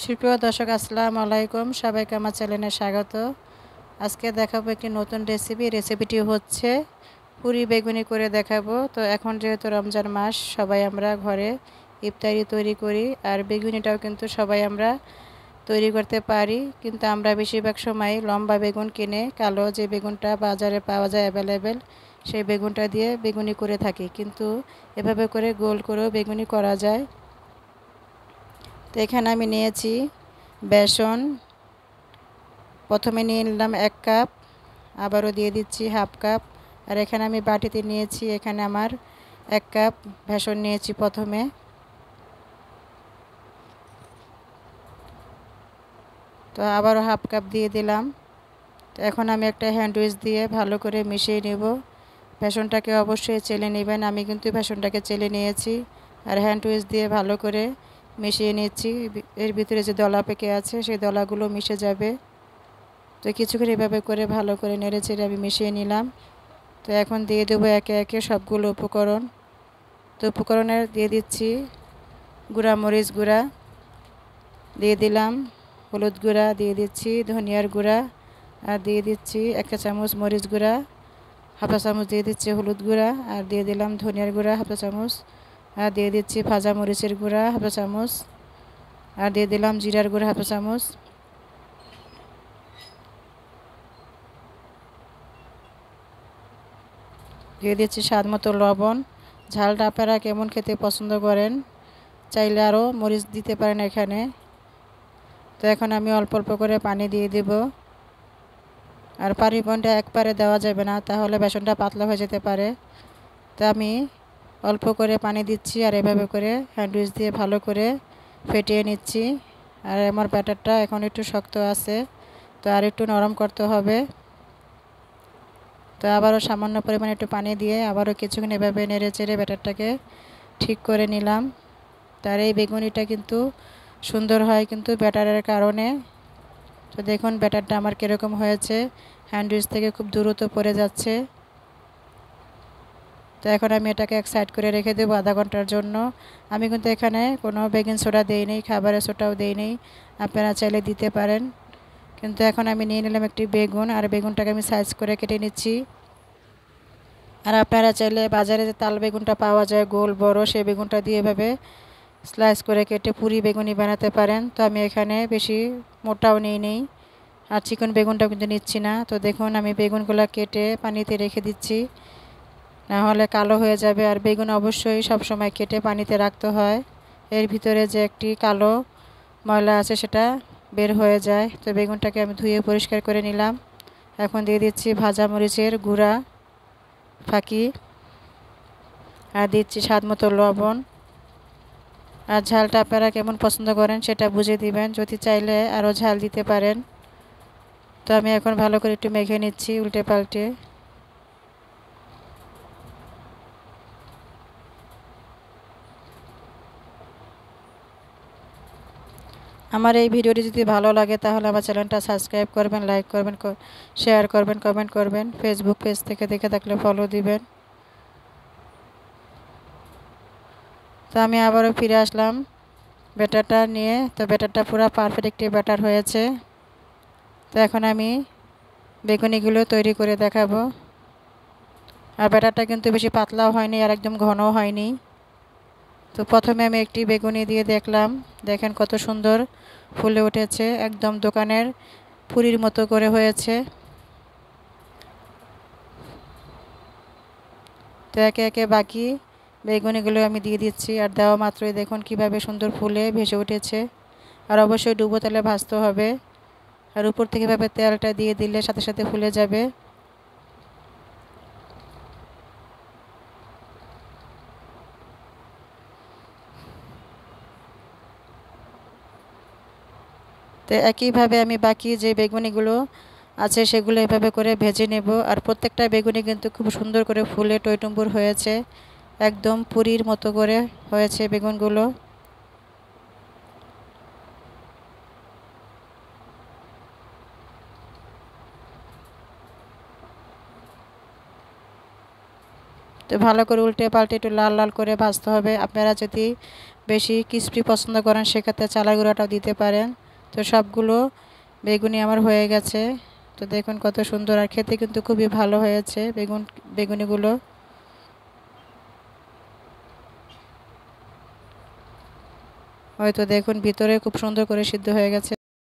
সুপ্রিয় দর্শক আসসালামু আলাইকুম, সবাইকে আমার চ্যানেলে স্বাগত। আজকে দেখাবো একটি নতুন রেসিপিটি হচ্ছে পুরি বেগুনি করে দেখাবো। তো এখন যেহেতু রমজান মাস, সবাই আমরা ঘরে ইফতারি তৈরি করি, আর বেগুনিটাও কিন্তু সবাই আমরা তৈরি করতে পারি, কিন্তু আমরা বেশিরভাগ সময় লম্বা বেগুন কিনে কালো যে বেগুনটা বাজারে পাওয়া যায় অ্যাভেলেবেল, সেই বেগুনটা দিয়ে বেগুনি করে থাকি, কিন্তু এভাবে করে গোল করেও বেগুনি করা যায়। তো এখানে আমি নিয়েছি বেসন, প্রথমে নিয়ে নিলাম 1 কাপ, আবারও দিয়ে দিচ্ছি হাফ কাপ। আর এখানে আমি বাটিতে নিয়েছি, এখানে আমার 1 কাপ বেসন নিয়েছি প্রথমে। তো আবারও হাফ কাপ দিয়ে দিলাম। তো এখন আমি একটা হ্যান্ড উইচ দিয়ে ভালো করে মিশিয়ে নেব। বেসনটাকে অবশ্যই চেলে নেবেন, আমি কিন্তু বেসনটাকে চেলে নিয়েছি। আর হ্যান্ড উইচ দিয়ে ভালো করে মিশিয়ে নিচ্ছি। এর ভিতরে যে দলা পেকে আছে সেই দলাগুলো মিশে যাবে। তো কিছুক্ষণ এভাবে করে ভালো করে নেড়ে চেড়ে আমি মিশিয়ে নিলাম। তো এখন দিয়ে দেবো একে একে সবগুলো উপকরণ। তো উপকরণে দিয়ে দিচ্ছি গুঁড়া মরিচ গুঁড়া, দিয়ে দিলাম হলুদ গুঁড়া, দিয়ে দিচ্ছি ধনিয়ার গুঁড়া, আর দিয়ে দিচ্ছি 1 চামচ মরিচ গুঁড়া, হাফ চামচ দিয়ে দিচ্ছি হলুদ গুঁড়া, আর দিয়ে দিলাম ধনিয়ার গুঁড়া হাফ চামচ, আর দিয়ে দিচ্ছি ভাজা মরিচের গুঁড়া হাফ চামচ, আর দিয়ে দিলাম জিরার গুঁড়া হাফ চামচ। দিয়ে দিচ্ছি স্বাদ মতো লবণ। ঝালটা আপনারা কেমন খেতে পছন্দ করেন, চাইলে আরও মরিচ দিতে পারেন এখানে। তো এখন আমি অল্প অল্প করে পানি দিয়ে দেব। আর পরিমাণটা একবারে দেওয়া যাবে না, তাহলে বেসনটা পাতলা হয়ে যেতে পারে। তো আমি অল্প করে পানি দিচ্ছি, আর এভাবে করে হ্যান্ডউইচ দিয়ে ভালো করে ফেটিয়ে নিচ্ছি। আর আমার ব্যাটারটা এখন একটু শক্ত আছে, তো আর একটু নরম করতে হবে। তো আবারও সামান্য পরিমাণে একটু পানি দিয়ে আবারও কিছুক্ষণ এভাবে নেড়ে চেড়ে ব্যাটারটাকে ঠিক করে নিলাম। তার এই বেগুনিটা কিন্তু সুন্দর হয় কিন্তু ব্যাটারের কারণে। তো দেখুন ব্যাটারটা আমার কীরকম হয়েছে, হ্যান্ডউইচ থেকে খুব দ্রুত পড়ে যাচ্ছে। তো এখন আমি এটাকে এক সাইড করে রেখে দেবো আধা ঘন্টার জন্য। আমি কিন্তু এখানে কোনো বেকিং সোডা দেইনি, খাবারের সোডাও দেইনি, আপনারা চাইলে দিতে পারেন। কিন্তু এখন আমি নিয়ে নিলাম একটি বেগুন, আর বেগুনটাকে আমি সাইজ করে কেটে নিচ্ছি। আর আপনারা চাইলে বাজারে যে তাল বেগুনটা পাওয়া যায় গোল বড়, সেই বেগুনটা দিয়ে এভাবে স্লাইস করে কেটে পুরি বেগুনি বানাতে পারেন। তো আমি এখানে বেশি মোটাও নেই, আর চিকন বেগুনটাও কিন্তু নিচ্ছি না। তো দেখুন আমি বেগুনগুলো কেটে পানিতে রেখে দিচ্ছি, না হলে কালো হয়ে যাবে। আর বেগুন অবশ্যই সব সময় কেটে পানিতে রাখতে হয়, এর ভিতরে যে একটি কালো ময়লা আছে সেটা বের হয়ে যায়। তো বেগুনটাকে আমি ধুয়ে পরিষ্কার করে নিলাম। এখন দিয়ে দিচ্ছি ভাজা মরিচের গুঁড়া ফাঁকি, আর দিচ্ছি স্বাদ মতো লবণ। আর ঝালটা আপনারা কেমন পছন্দ করেন সেটা বুঝে দিবেন, যদি চাইলে আরও ঝাল দিতে পারেন। তো আমি এখন ভালো করে একটু মেখে নিচ্ছি উল্টে পাল্টে। আমার এই ভিডিওটি যদি ভালো লাগে তাহলে আমার চ্যানেলটা সাবস্ক্রাইব করবেন, লাইক করবেন, শেয়ার করবেন, কমেন্ট করবেন। ফেসবুক পেজ থেকে দেখে থাকলে ফলো দিবেন। তো আমি আবারও ফিরে আসলাম ব্যাটারটা নিয়ে। তো ব্যাটারটা পুরো পারফেক্ট একটি ব্যাটার হয়েছে। তো এখন আমি বেগুনিগুলো তৈরি করে দেখাবো। আর ব্যাটারটা কিন্তু বেশি পাতলাও হয়নি আর একদম ঘনও হয়নি। তো প্রথমে আমি একটি বেগুনি দিয়ে দেখলাম, দেখেন কত সুন্দর ফুলে উঠেছে, একদম দোকানের পুরির মতো করে হয়েছে। তো একে একে বাকি বেগুনিগুলো আমি দিয়ে দিচ্ছি, আর দেওয়া মাত্রই দেখুন কিভাবে সুন্দর ফুলে ভেসে উঠেছে। আর অবশ্যই ডুবো তেলে ভাজতে হবে, আর উপর থেকে এভাবে তেলটা দিয়ে দিলে সাথে সাথে ফুলে যাবে। তো একইভাবে আমি বাকি যে বেগুনিগুলো আছে সেগুলো এভাবে করে ভেজে নেব। আর প্রত্যেকটা বেগুনি কিন্তু খুব সুন্দর করে ফুলে টইটুম্বুর হয়েছে, একদম পুরির মতো করে হয়েছে বেগুনগুলো। তো ভালো করে উল্টে পাল্টে একটু লাল লাল করে ভাজতে হবে। আপনারা যদি বেশি ক্রিস্পি পছন্দ করেন সেক্ষেত্রে চালের গুঁড়াটাও দিতে পারেন। তো সবগুলো বেগুনি আমার হয়ে গেছে। তো দেখুন কত সুন্দর, আর খেতে কিন্তু খুবই ভালো হয়েছে বেগুনিগুলো। হয়তো দেখুন ভিতরে খুব সুন্দর করে সিদ্ধ হয়ে গেছে।